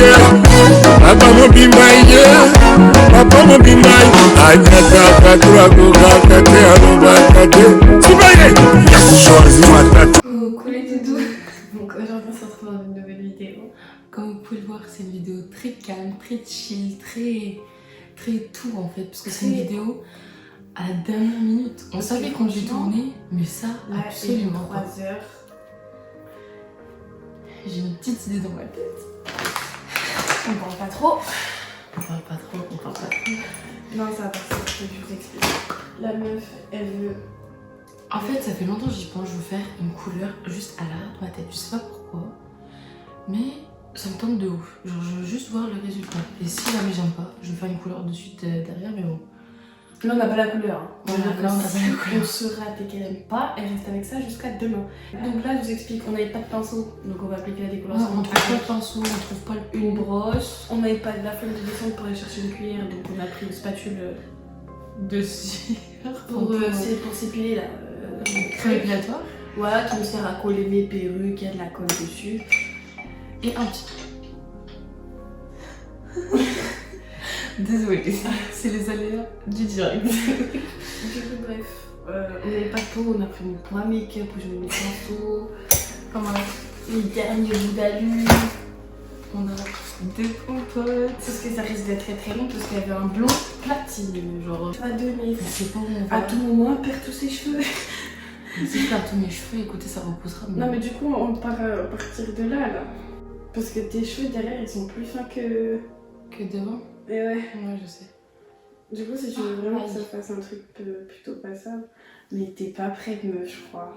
Papa mobimba ye, papa mobimba ye. Anyata katurago kakate aloba kate. Sibaye, choisi ma tête. Coucou les doudous. Donc aujourd'hui on se retrouve dans une nouvelle vidéo. Comme vous pouvez le voir, c'est une vidéo très calme, très chill, très tout en fait, parce que c'est une vidéo à la dernière minute. On savait qu'on devait tourner, mais ça absolument pas. 3 heures. J'ai une petite idée dans ma tête. On parle pas trop. On parle pas trop. Non, ça va partir, je vous explique. La meuf, elle veut. En fait, ça fait longtemps que j'y pense, je veux faire une couleur juste à l'arrière de ma tête. Je sais pas pourquoi, mais ça me tente de ouf. Genre, je veux juste voir le résultat. Et si jamais j'aime pas, je vais faire une couleur de suite derrière, mais bon. Là, on n'a pas la couleur. Voilà, là, on n'a pas la couleur. On saura qu'elle aime pas, elle reste avec ça jusqu'à demain. Donc là, je vous explique, on n'avait pas de pinceau, donc on va appliquer la décoloration. On trouve pas de pinceau, on trouve pas une brosse. On n'avait pas de la flemme de descendre pour aller chercher une cuillère, donc on a pris une spatule de cire pour s'épiler là. Crème épilatoire. Voilà, qui me sert à coller mes perruques, il y a de la colle dessus. Et un petit. Désolée, c'est les aléas du direct. Du coup, bref, on n'avait pas de peau, on a pris mon point make-up où je mets mes pinceaux. Enfin bref, Les derniers bouts d'alu. on a des compotes. Parce que ça risque d'être très long parce qu'il y avait un blond platine. Genre, tu vas donner. C'est pas où on À va. tout moment, elle perd tous ses cheveux. Si je perds tous mes cheveux, écoutez, ça reposera. Non, mais du coup, on part à partir de là. Parce que tes cheveux derrière, ils sont plus fins que. Que devant. Et ouais. Ouais, je sais. Du coup, si tu veux vraiment que ça fasse un truc plutôt passable. Mais t'es pas prête, meuf, je crois.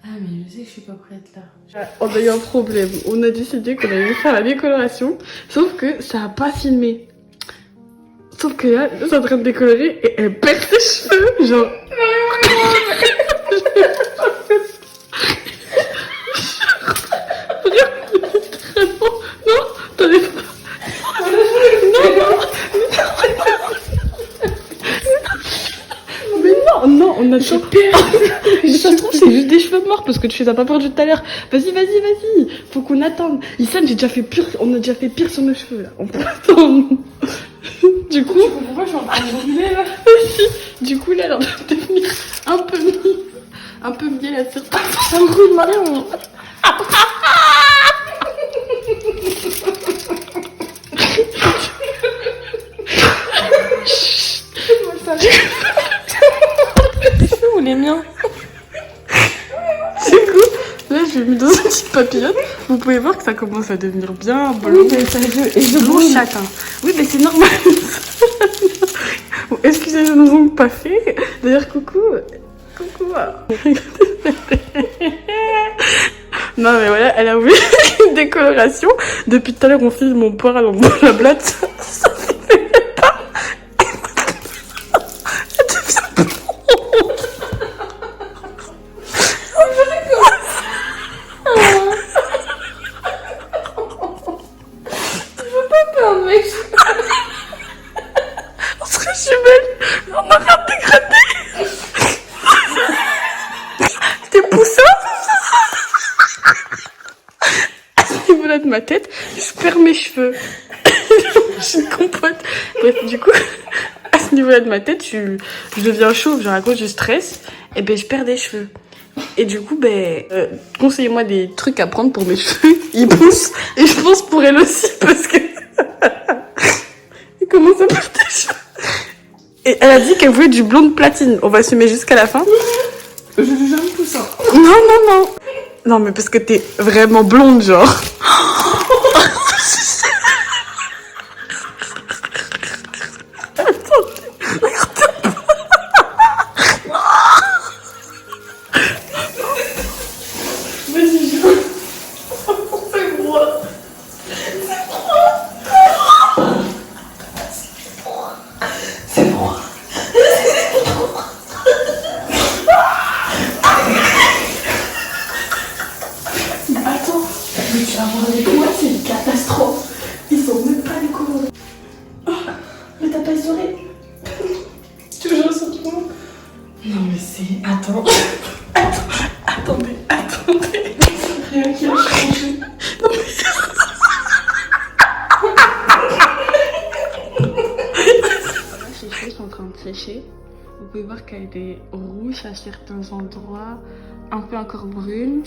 Ah, mais je sais que je suis pas prête là. On a eu un problème. On a décidé qu'on allait faire la décoloration. Sauf que ça a pas filmé. Sauf que là, c'est en train de décolorer et elle perd ses cheveux. Genre. Non, t'avais pas. Mais non, on a trop peur. Ça se trouve, c'est juste des cheveux morts parce que tu les as pas perdus tout à l'heure. Vas-y. Faut qu'on attende. Issam, on a déjà fait pire sur nos cheveux là. On peut attendre. Du coup. Pourquoi je suis en train de brûler là? Du coup, là, elle est en train de devenir un peu miel la surface. Ça me brûle, Marion. Les cheveux ou les miens? Du coup, là je l'ai mis dans une petite papillote. Vous pouvez voir que ça commence à devenir bien blond. Oui, et je blond châtain. Oui, mais c'est normal. Bon, excusez, je ne vous ai pas fait. D'ailleurs, coucou. Non, mais voilà, elle a voulu une décoloration. Depuis tout à l'heure, on filme mon poire dans la blague. Ça filmait pas. Elle devient blonde. Mec. On serait jumelles, on a rien dégradé. T'es poussant. À ce niveau-là de ma tête, je perds mes cheveux. Je suis une compote. Bref, du coup, à ce niveau-là de ma tête, je deviens chauve, genre à cause du stress, et ben je perds des cheveux. Et du coup, conseillez-moi des trucs à prendre pour mes cheveux. Ils poussent, et je pense pour elle aussi, parce que comment ça perd tes cheveux? Et elle a dit qu'elle voulait du blonde platine. On va assumer jusqu'à la fin. Je suis jamais poussant. Non. Non, mais parce que t'es vraiment blonde, genre. Vas-y, je... C'est moi. C'est moi. Attends, mais tu as en train de sécher. Vous pouvez voir qu'elle est rouge à certains endroits, un peu encore brune.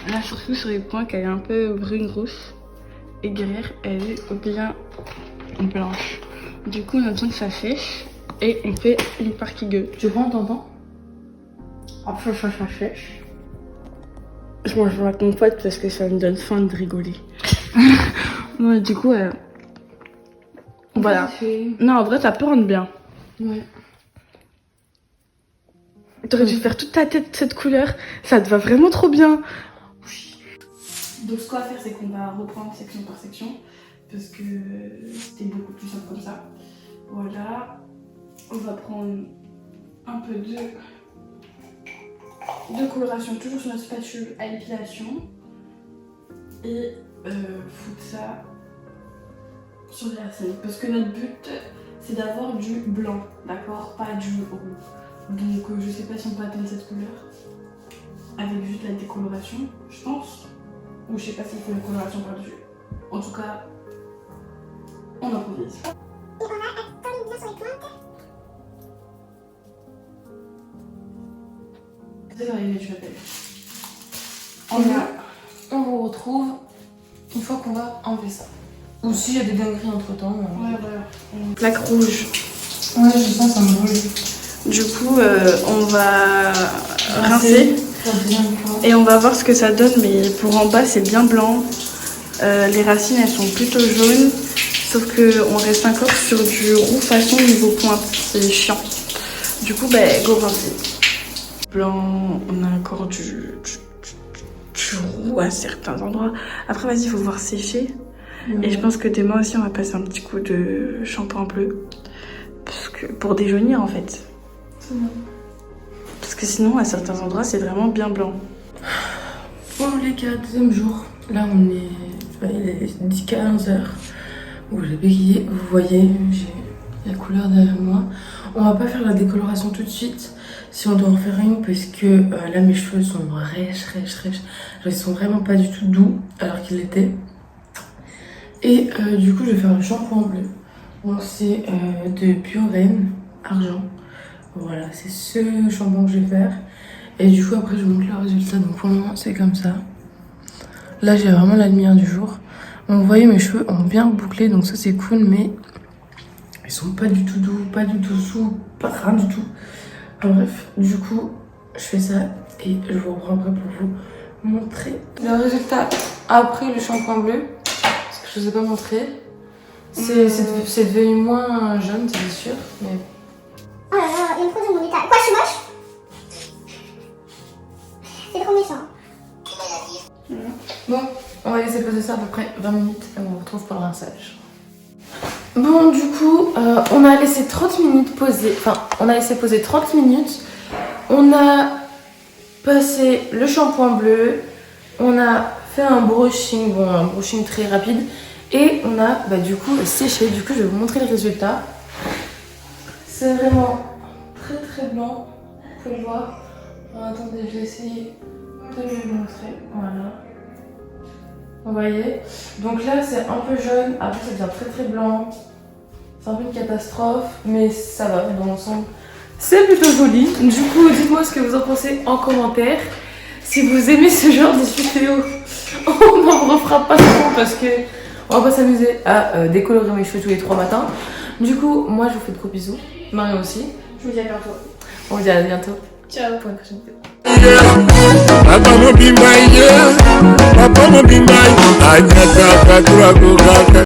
Là, surtout sur les points, qu'elle est un peu brune-rouge. Et derrière, elle est bien blanche. Du coup, on a besoin que ça sèche et on fait une partie. Tu prends ton temps? Après, ça sèche. Je mange ma compote parce que ça me donne faim de rigoler. Ouais, du coup, voilà. Non, en vrai, ça peut rendre bien. Ouais. T'aurais dû faire toute ta tête cette couleur. Ça te va vraiment trop bien. Donc, ce qu'on va faire, c'est qu'on va reprendre section par section. Parce que c'était beaucoup plus simple comme ça. Voilà. On va prendre un peu de coloration, toujours sur notre spatule à épilation. Et foutre ça sur les racines. Parce que notre but, c'est d'avoir du blanc, d'accord? Pas du roux. Donc je sais pas si on peut atteindre cette couleur avec juste la décoloration, je pense. Ou je sais pas s'il faut une coloration par-dessus. En tout cas, on improvise. Et on va attendre bien sur les pointes. C'est arrivé, je m'appelle. On vous retrouve une fois qu'on va enlever ça. Ou s'il y a des dingueries entre temps. Ouais, voilà. Plaque rouge. Ouais, je sens ça me brûle. Du coup, on va rincer et on va voir ce que ça donne. Mais pour en bas, c'est bien blanc. Les racines, elles sont plutôt jaunes. Sauf qu'on reste encore sur du roux façon niveau pointe. C'est chiant. Du coup, go rincer. Blanc, on a encore du roux à certains endroits. Après, vas-y, il faut voir sécher. Et je pense que demain aussi, on va passer un petit coup de shampoing bleu. Parce que, pour déjaunir, en fait. Parce que sinon, à certains endroits, c'est vraiment bien blanc. Bon les gars, deuxième jour. Là, on est... il est 10-15h. Où j'ai bégayé. Vous voyez, j'ai la couleur derrière moi. On va pas faire la décoloration tout de suite. Si on doit en faire une, parce que là, mes cheveux sont rêches. Ils sont vraiment pas du tout doux, alors qu'ils l'étaient. Et du coup, je vais faire le shampoing bleu. Donc, c'est de Bioren Argent. Voilà, c'est ce shampoing que je vais faire. Et du coup, après, je vous montre le résultat. Donc, pour le moment, c'est comme ça. Là, j'ai vraiment la lumière du jour. Donc, vous voyez, mes cheveux ont bien bouclé. Donc, ça, c'est cool. Mais ils sont pas du tout doux, pas du tout sous, pas rien du tout. Enfin, bref, du coup, je fais ça. Et je vous reprends après pour vous montrer le résultat après le shampoing bleu. Parce que je vous ai pas montré. C'est devenu moins jaune, c'est sûr. Mais... Oh là là, il me pose mon état. Quoi, je suis moche? C'est trop méchant. Bon, on va laisser poser ça à peu près 20 minutes et on se retrouve pour le rinçage. Bon, du coup, on a laissé 30 minutes poser. Enfin, on a laissé poser 30 minutes. On a passé le shampoing bleu. On a fait un brushing, bon, un brushing très rapide. Et on a du coup séché. Du coup, je vais vous montrer le résultat. C'est vraiment très blanc. Vous pouvez le voir. Alors, attendez, je vais essayer de le montrer. Voilà. Vous voyez? Donc là, c'est un peu jaune. Après, ça devient très blanc. C'est un peu une catastrophe. Mais ça va, dans l'ensemble. C'est plutôt joli. Du coup, dites-moi ce que vous en pensez en commentaire. Si vous aimez ce genre de vidéo, on n'en refera pas souvent parce que on va pas s'amuser à décolorer mes cheveux tous les 3 matins. Du coup, moi, je vous fais de gros bisous. Marion aussi. Je vous dis à bientôt. On vous dit à bientôt. Ciao pour une prochaine vidéo. Papa mo bimba,